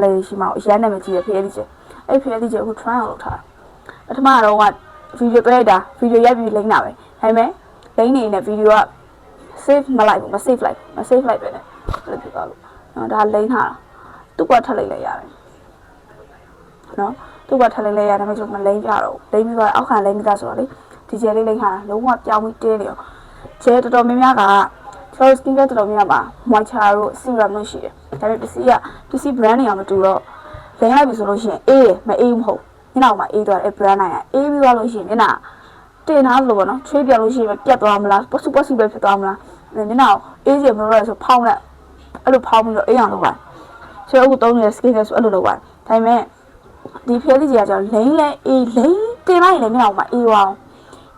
လေရှိမှာအရန်နာမည်ကြီးရဖေးလေးကျအဲ့ဖေးလေးကျအခု try အောင်လုပ်ထားပထမတော့ကဗီဒီယိုပြလိုက်တာဗီဒီယိုရိုက်ပြီးလိမ့်တာပဲဒါပေမဲ့လိမ့်နေနဲ့ဗီဒီယိုက save မလိုက်ဘူးမ save လိုက်ပဲနဲ့အဲ့လိုဖြစ်သွားလို့နော်ဒါလိမ့်ထားတာသူ့ကထပ်လိုက်ရတယ်နော်သူ့ကထပ်လိုက်ရတယ်ဒါပေမဲ့ကျွန်တော်မလိမ့်ပြတော့လိမ့်ပြီးတော့အောက်ခံလိမ့်ပြီးသားဆိုတော့လေဒီကျဲလေးလိမ့်ထားတာလုံးဝပြောင်းပြီးတင်းနေရောကျဲတော်တော်များများကကျွန်တော် skin care တော်တော်များများပါ moisture တို့ serum တို့ရှိတယ်ဒါပေမဲ့ပစ္စည်း brand တွေအောင်မတူတော့လိမ့်လိုက်ပြီဆိုလို့ရှိရင်အေးမအေးမဟုတ်မျက်နှာမှာအေးသွားတယ် brand နိုင်အေးပြီးသွားလို့ရှိရင်မျက်နှာတင်ထားလို့ပေါ့နော်ချွေးပြလို့ရှိရင်ပြတ်သွားမလားပုစုပဲဖြစ်သွားမလားမျက်နှာအေးစီမလို့ရဆိုဖောင်းလိုက်အဲ့လိုဖောင်းပြီးတော့အေးအောင်လုပ်ပါဆိုတော့အခုသုံးနေတဲ့ skin care ဆိုအဲ့လိုလုပ်ပါဒါပေမဲ့ဒီဖျက်သီးကြီးကကျတော့လိမ့်လဲအေးလိမ့်တင်လိုက်ရင်မျက်နှာမှာအေးသွား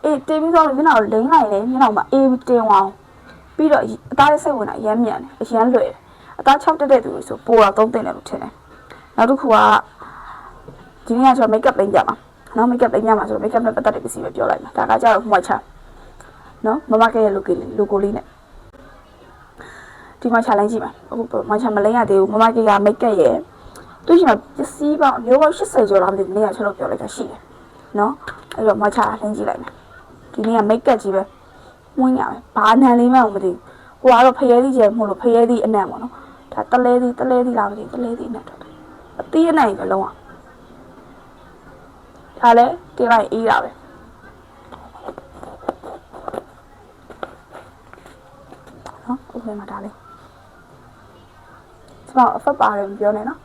အေးတင်ပြီးတော့မျက်နှာကိုလိမ့်လိုက်ရင်မျက်နှာမှာအေးတင်သွားပြီးတော့အသားရဲ့စိတ်ဝင်တာအရမ်းမြန်တယ်အရမ်းလွယ်တယ်အသား6တက်တဲ့သူတွေဆိုပိုတော့သုံးသိမ့်တယ်လို့ထင်တယ်နောက်တစ်ခုကဒီနေ့ကကျွန်တော် make up လိမ့်ကြပါနော် make up လိမ့်ကြမှာဆိုတော့ make up နဲ့ပတ်သက်တဲ့ပစ္စည်းပဲပြောလိုက်မှာဒါကကျတော့ moisture နော်မမကရဲ့ logo လေးနဲ့ဒီမှာ challenge ကြည့်ပါအခု moisture မလိမ့်ရသေးဘူးမမကက make up ရဲ့သူရှိမှာပစ္စည်းပေါင်းမျိုးပေါင်း80ကျော်လောက်ဒီနေ့ကကျွန်တော်ပြောလိုက်တာရှိတယ်နော်အဲ့တော့ moisture လိမ့်ကြည့်လိုက်မယ်ဒီနေ့က make up ကြီးပဲဝင်းရမယ်ဘာအနံလေးမှမသိဘူးဟိုကတော့ဖရဲသီးကျဲမို့လို့ဖရဲသီးအနံပေါ့နော်ဒါတလဲသီးလားမသိဘူးတလဲသီးအနံတော့အသီးအနံပဲလုံးဝဒါလည်းတင်လိုက်အေးတာပဲနော်ဥပမာဒါလေးကျွန်မအဖက်ပါတယ်မပြောနဲ့နော်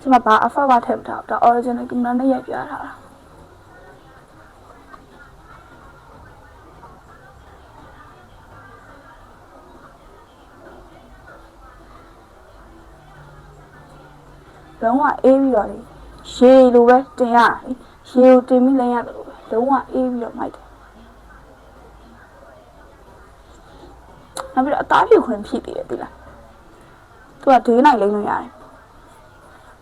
ကျွန်မဘာအဖက်ပါထည့်မထားဘူးဒါ original ကင်မရာနဲ့ရိုက်ပြထားတာလုံးဝအေးပြီးတော့လေရေလိုပဲတင်ရလေရေကိုတင်ပြီးလိမ့်ရတယ်လို့ပဲလုံးဝအေးပြီးတော့မိုက်တယ်နောက်ပြီးတော့အသားဖြူခွင်ဖြစ်သေးတယ်ဒီလားသူကဒေးနိုင်လိမ့်လို့ရတယ်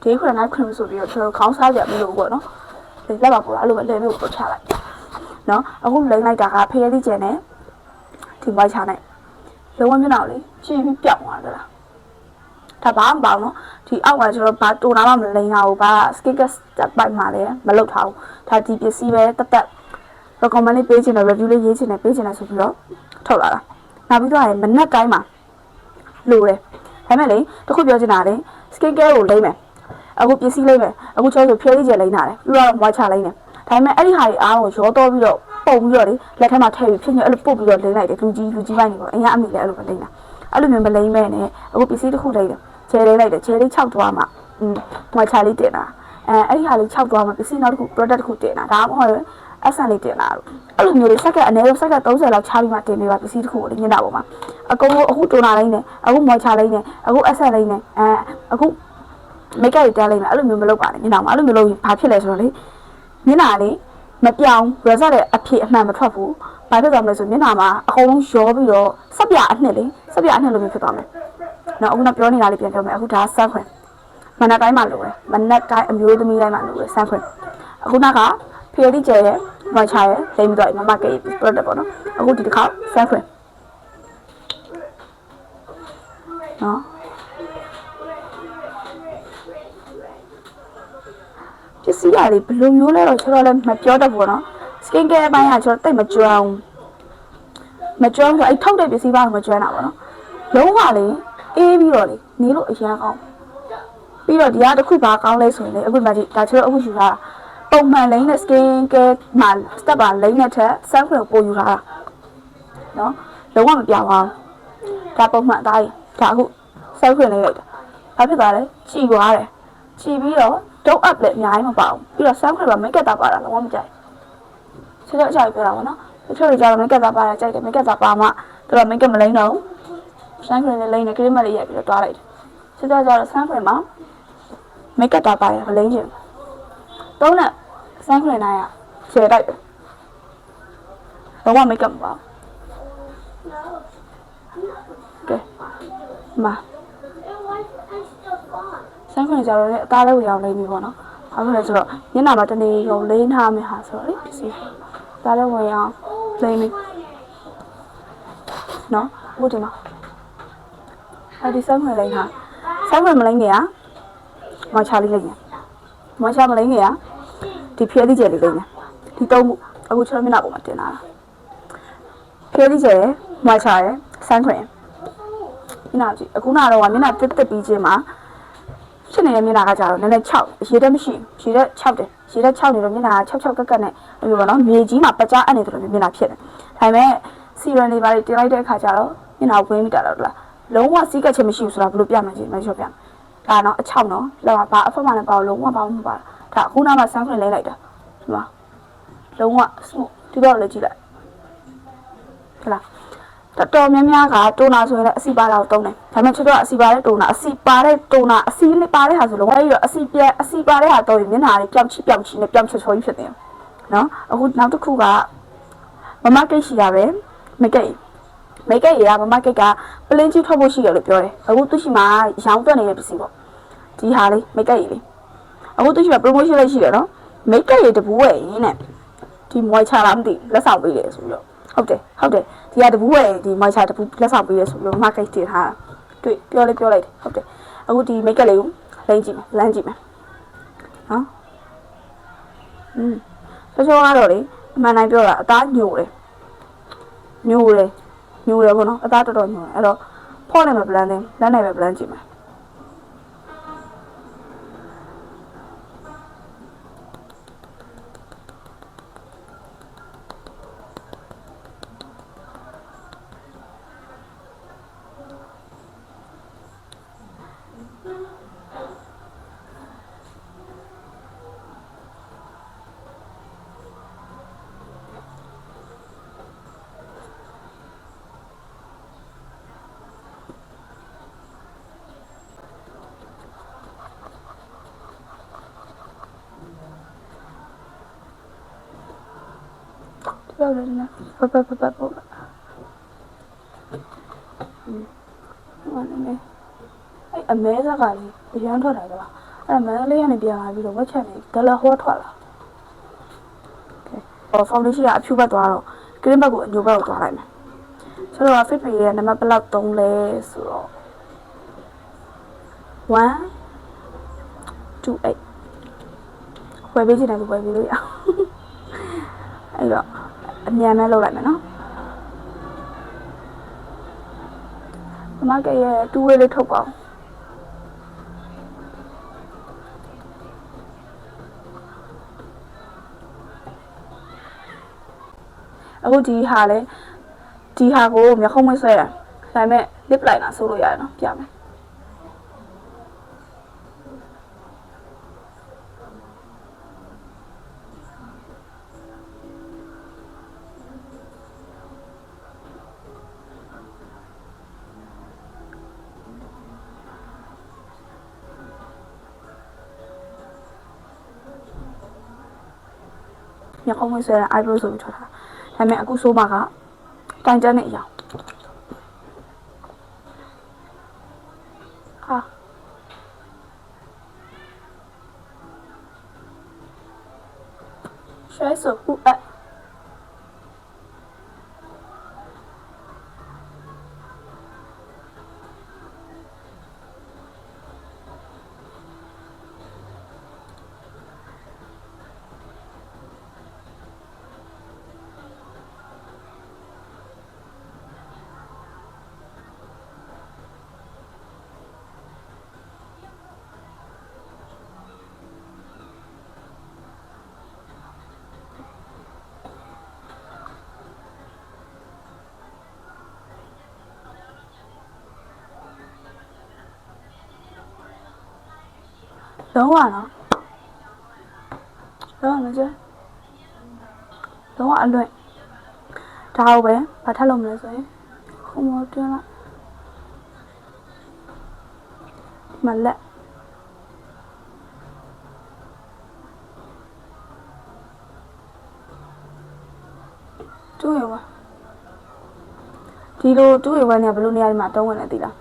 ဒေးခွင်နိုင်ခွင်ဆိုပြီးတော့ကျွန်တော်ခေါင်းစားကြပြီးလို့ပေါ့နော်ဒီလက်ပါပေါ်အဲ့လိုပဲလဲလို့ပို့ချလိုက်နော်အခုလိမ့်လိုက်တာကဖရဲသီးကျန်နဲ့ဒီမိုက်ချာနဲ့လုံးဝမျက်နှာလေရှင်းပြီးပြောင်းသွားတယ်လားဒါဘာမှမပေါ့နော်ဒီအောက်ကကျွန်တော်ဘာတူနာမှမလိမ့်တာဘူးဘာ skin care ပိုက်မှာလည်းမလုပ်ထားဘူးဒါဒီပစ္စည်းပဲတက် recommend လေးပေးချင်တယ် review လေးရေးချင်တယ်ပေးချင်တယ်ဆိုပြီးတော့ထုတ်လာတာနောက်ပြီးတော့မနက်တိုင်းမှာလိုတယ်ဒါပေမဲ့လေတခုပြောချင်တာလေ skin care ကိုလိမ့်မယ်အခုပစ္စည်းလိမ့်မယ်အခုချဲဆိုဖျဲလေးကျလိမ့်တာလေပြီးတော့ moisture လိမ့်တယ်ဒါပေမဲ့အဲ့ဒီဟာတွေအားလုံးရောတော့ပြီးတော့ပုံပြီးတော့လေလက်ထက်မှာထည့်ပြီးဖြစ်နေအဲ့လိုပုတ်ပြီးတော့လိမ့်လိုက်တယ်လူကြီးပိုင်းနေပေါ့အရင်အမိလည်းအဲ့လိုပဲလိမ့်တာအဲ့လိုမျိုးမလိမ့်မဲ့နဲ့အခုပစ္စည်းတစ်ခုလိမ့်တယ်ချဲလေးလိုက်တယ်ချဲလေး6သွားမှmoisture လေးတင်တာအဲ့ဒီဟာလေး6သွားမှပစ္စည်းနောက်တစ်ခု product တစ်ခုတင်တာဒါမှမဟုတ်အဆန်လေးတင်လာတော့အဲ့လိုမျိုးလေးစက္ကန့်အနည်းဆုံးစက္ကန့်30လောက်ချပြီးမှတင်ပေးပါပစ္စည်းတစ်ခုကိုလေညနေပေါ်မှာအကုန်လုံးအခုတိုနာလိမ့်နဲ့အခု moisture လိမ့်နဲ့အခုအဆန်လိမ့်နဲ့အခု make up တက်လိမ့်မယ်အဲ့လိုမျိုးမလုပ်ပါနဲ့ညနေမှာအဲ့လိုမျိုးလုပ်ရင်ဘာဖြစ်လဲဆိုတော့လေညနေလေးမပြောင်း result ရဲ့အဖြစ်အမှန်မထွက်ဘူးဘာဖြစ်သွားမလဲဆိုညနေမှာအကုန်လုံးရောပြီးတော့စက်ပြအနှစ်လိုမျိုးဖြစ်သွားမယ်နော်အခုတော့ပြောနေတာလေးပြန်ပြောမယ်အခုဒါဆန်းခွင်မနက်တိုင်းမှာလိုတယ်မနက်တိုင်းအမျိုးသမီးတိုင်းမှာလိုတယ်ဆန်းခွင်အခုနောက်ကဖျော်သီးကျဲရဲ့ moisture ရဲ့လိမ့်ပြီးတော့မမက product ပေါ့နော်အခုဒီတစ်ခါဆန်းခွင်နော်ပစ္စည်းရလေးဘယ်လိုမျိုးလဲတော့ကျွန်တော်လည်းမပြောတတ်ဘူးနော် skin care ဘိုင်းကကျွန်တော်တိတ်မကျွမ်းဆိုအဲ့ထုတ်တဲ့ပစ္စည်းဘာမှမကျွမ်းတာပေါ့နော်လုံးဝလေအေးပြီးတော့လေနေလို့အရန်ကောင်းပြီးတော့ဒီကတစ်ခုဘာကောင်းလဲဆိုရင်လေအခုမှဒီဒါကျွန်တော်အခုယူထားတာပုံမှန်လိမ့်တဲ့ skin care မှာ step ပါလိမ့်တဲ့ထက် sun cream ပိုယူထားတာနော်လုံးဝမပြောင်းအောင်ဒါပုံမှန်အသားကြီးဒါအခု sun cream လေးလိုက်တာဘာဖြစ်သွားလဲကြည်သွားတယ်ကြည်ပြီးတော့don't up လည်းအများကြီးမပါဘူးပြီးတော့ sun cream က make up တာပါတာလုံးဝမကြိုက်ဆက်တော့အကြိုက်ပြောတာပေါ့နော်တချို့တွေကျတော့ make up တာပါတာကြိုက်တယ် make up တာပါမှသူက make up မလိမ့်တော့ sun cream နဲ့လိမ့်နေ cream လေးရိုက်ပြီးတော့တွားလိုက်တယ်ဆက်တော့ကျတော့ sun cream မှာ make up တာပါရမလိမ့်ချင်သုံးနဲ့ sun cream နိုင်ရခြေတိုက်တယ်လုံးဝ make up မပါကဲမှာ sun cream ကျတော့လေအသားလေးကိုရောင်းလိမ့်ပြီပေါ့နော်အခုလည်းဆိုတော့ညနာမှာတနေ့ရောလိမ့်ထားမယ်ဟာဆိုတော့လေပစ္စည်းဒါလည်းဝင်အောင်လိမ့်ပြီနော်ဟုတ်တယ်နော်အဲ့ဒီ sun cream လိမ့်ထား sun cream မလိမ့်နေရ မချလေးလိမ့်မယ်မချမလိမ့်နေရဒီဖျဲသီးကျယ်လေးလိမ့်မယ်ဒီသုံးခုအခုကျွန်တော်မျက်နှာပေါ်မှာတင်လာတာဖျဲသီးကျယ်မချရယ်ဆန်းခွင်မျက်နှာကြည့်အခုနောက်တော့မျက်နှာတက်တက်ပြီးချင်းမှာဖြစ်နေတဲ့မျက်နှာကကြတော့နည်းနည်း6ရေတက်မရှိရေတက်6တယ်ရေတက်6နေတော့မျက်နှာ6ကက်ကက်နဲ့ပြောပါတော့မြေကြီးမှာပကြားအပ်နေတယ်လို့မျက်နှာဖြစ်တယ်ဒါပေမဲ့စီရန်တွေပါတင်လိုက်တဲ့အခါကျတော့မျက်နှာဝင်းမိတာတော့လားလုံးဝစီးကက်ချက်မရှိဘူးဆိုတာဘယ်လိုပြမှန်းကြည့်မပြောပြဒါတော့အချောက်နော်လောက်ပါအဖက်မှလည်းပေါ့လုံးဝပေါ့မပါဒါအခုနောက်မှဆန်းခွင်လဲလိုက်တာဒီမှာလုံးဝဒီတော့လည်းကြည့်လိုက်ဟလားတော်များများကတိုနာဆိုရင်လည်းအစီပါလောက်တုံးတယ်ဒါပေမဲ့ချစ်တော့အစီပါတဲ့တိုနာအစီပါတဲ့တိုနာအစီလေးပါတဲ့ဟာဆိုလုံးဝအဲ့တော့အစီပါတဲ့ဟာတော့မျက်နှာလေးပြောင်းချနဲ့ပြောင်းချော်ကြီးဖြစ်တယ်နော်အခုနောက်တစ်ခုကမမကိတ်ရှိရပဲမကိတ်ရမမကိတ်ကပလင်းကြီးထွက်ဖို့ရှိရလို့ပြောတယ်အခုသူရှိမှာရောင်းတက်နေတဲ့ပစ္စည်းပေါ့ဒီဟာလေးမကိတ်လေးအခုသူရှိမှာ promotion လေးရှိတယ်နော်မိတ်ကပ်ရတပူးဝယ်ရင်းနဲ့ဒီ moisture လားမသိလက်ဆောင်ပေးတယ်ဆိုပြီးတော့ဟုတ်တယ်ဒီကတပူးဝယ်ဒီ moisture တပူးလက်ဆောင်ပေးတယ်ဆိုပြီးတော့ market တင်ထားတွေ့ပြောလိုက်တယ်ဟုတ်တယ်အခုဒီမိတ်ကပ်လေးကိုလိမ့်ကြည့်မယ်လမ်းကြည့်မယ်နော်တချို့ကတော့လေအမှန်တိုင်းပြောတာအသားညိုတယ်ပေါ့နော်အသားတော်ညိုတယ်အဲ့တော့ဖော့နေမှာပလန်တင်လမ်းနိုင်ပဲပလန်ကြည့်မယ်ပြောတယ်နော်ပပဟုတ်တယ်အဲ့အမဲစကားလေးအရန်ထွက်တာကွာအဲ့မန်းလေးကနေပြန်လာပြီးတော့ဝက်ချက်နေဒလဟောထွက်လာโอเคဖောင်ဒေးရှင်းကအဖြူဘက်သွားတော့ကရင်းဘက်ကိုအညိုဘက်ကိုသွားလိုက်မယ်ဆိုတော့ fit pay ရဲ့နံပါတ်ဘယ်လောက်သုံးလဲဆိုတော့128ဝယ်ပေးချင်တယ်ကိုဝယ်ပေးလို့ရအောင်အဲ့တော့အမြန်နဲ့လုပ်လိုက်မယ်နော်ဒီမှာကရဲ့2 way လေးထုတ်ပါအောင်အခုဒီဟာကိုမျက်ခုံးမဆွဲတာဒါပေမဲ့ lip liner ဆိုလို့ရတယ်နော်ပြမယ်မျက်ခုံးမဆွဲတာ eyebrow ဆိုပြီးထွက်တာဒါပေမဲ့အခုဆိုးမှာကတိုင်တန်းနေအရာဟာใช้สูตรผู้อะလုံးဝနော်လုံးဝမကျလုံးဝအလွင့်ဒါကိုပဲဘာထပ်လုပ်မလဲဆိုရင်ခုမောတွင်းလိုက်မလက်တူရပါဒီလိုတူရပါနေဘယ်လိုနေရာဒီမှာတုံးဝင်နေသိလား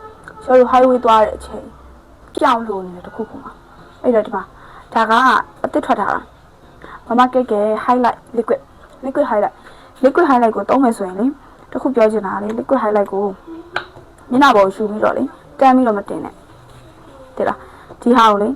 ကျော်တို့ highway သွားတဲ့အချိန်ကြောင်လို့နေတယ်တခုခုမှာအဲ့တော့ဒီမှာဒါကအသစ်ထွက်တာလားမမကဲhighlight liquid highlight ကိုသုံးမယ်ဆိုရင်လေတခုပြောချင်တာလေ liquid highlight ကိုမျက်နှာပေါ်ရှူပြီးတော့လေတန်းပြီးတော့မတင်နဲ့တိလားဒီဟာကိုလေ